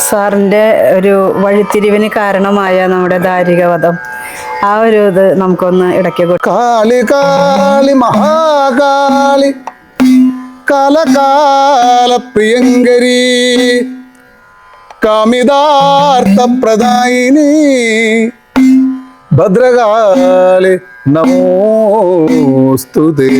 സാറിൻ്റെ ഒരു വഴിത്തിരിവിന് കാരണമായ നമ്മുടെ ദാരികവധം, ആ ഒരു ഇത് നമുക്കൊന്ന് ഇടയ്ക്ക് കാളി കാളി മഹാകാളി കാലകാല പ്രിയങ്കരി കാമിതാർത്ഥപ്രദായിനി ഭദ്രകാളി നമോസ്തുതേ.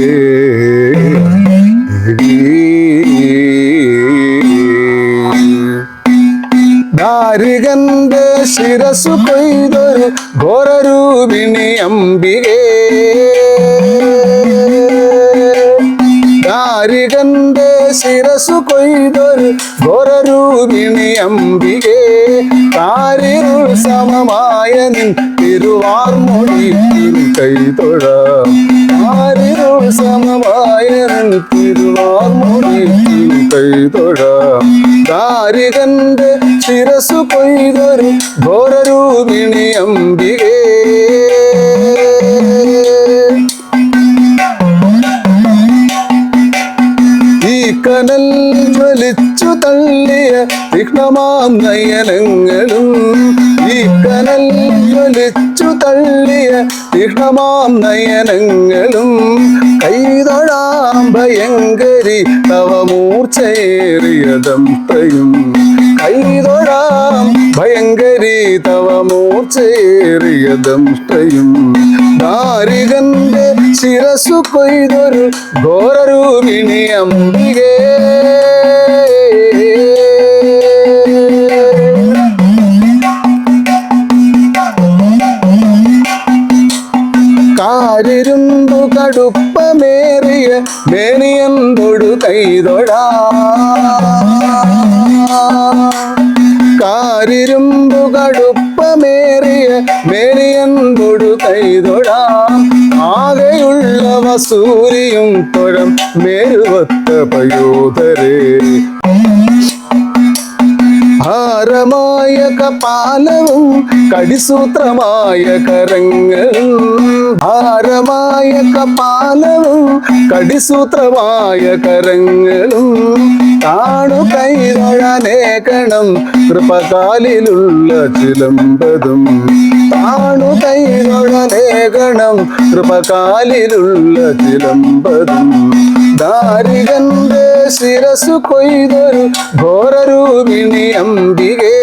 ദാരികന്റെ ശിരസു കൊയ്തൊരു ഘോരരൂപിണി അംബികേ, ദാരികന്റെ ശിരസു കൊയ്തൊരു ഘോരരൂപിണി അംബികേ, താരിരുൾ സമമായ നിൻ തിരുവാർമൊഴി കൈതൊഴാം, താരിരുൾ സമമായ നിൻ തിരുവാർമൊഴി കൈതൊഴാം. ദാരികന്റെ ശിരസു കൊയ്തൊരു ഘോരരൂപിണി അംബികേ, ഈ കനൽ ജ്വലിച്ചു തള്ളിയ തീക്ഷ്ണമാം നയനങ്ങളും, ഈ കനൽ ജ്വലിച്ചു തള്ളിയ തീക്ഷ്ണമാം നയനങ്ങളും, കൈതൊഴാം ഭയങ്കരി തവ മൂർച്ചയേറിയ ദംഷ്ട്രയും, കൈതൊഴാം ഭയങ്കരി തവ മൂർച്ചയേറിയ ദംഷ്ട്രയും. ദാരികന്റെ ശിരസു കൊയ്തൊരു ഘോരരൂപിണി അംബികേ, കാരിരുമ്പു കടുപ്പമേറിയ മേനിയന്തൊടു കൈതൊഴാ, കാരിരുമ്പു കടുപ്പമേറിയ മേനിയന്തൊടു കൈതൊഴാം. ആകെയുള്ള വസൂരിയും തൊഴം മേരുവത്ത പയോധരേ, ഭാരമായ കപാലവും കടിസൂത്രമായ കരങ്ങളും, ഭാരമായ കപാലവും കടിസൂത്രമായ കരങ്ങളും, താണു കൈതൊഴാനേകണം കൃപകാലിലുള്ള ചിലമ്പതും, താണു കൈതൊഴാനേകണം കൃപകാലിലുള്ള ചിലമ്പതും. ദാരികന്റെ ശിരസു കൊയ്തൊരു ഘോരരൂപിണി അംബികേ,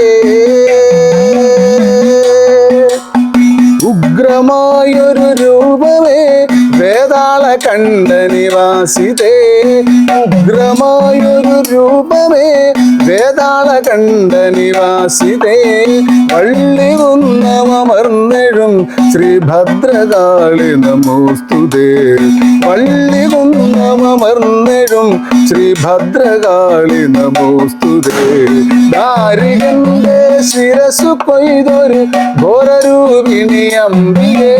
ഉഗ്രമായൊരു രൂപമേ വേതാള കണ്ഠ നിവാസിതേ, ഉഗ്രമായൊരു രൂപമേ വേതാള കണ്ഠ നിവാസിതേ, വള്ളി കുന്നമർന്നെഴും ശ്രീഭദ്രകാളി നമോസ്തുതേ, വള്ളി കുന്നമർന്നെഴും ശ്രീഭദ്രകാളി നമോസ്തുതേ. ദാരികന്റെ ശിരസു കൊയ്തൊരു ഘോരരൂപിണി അംബികേ.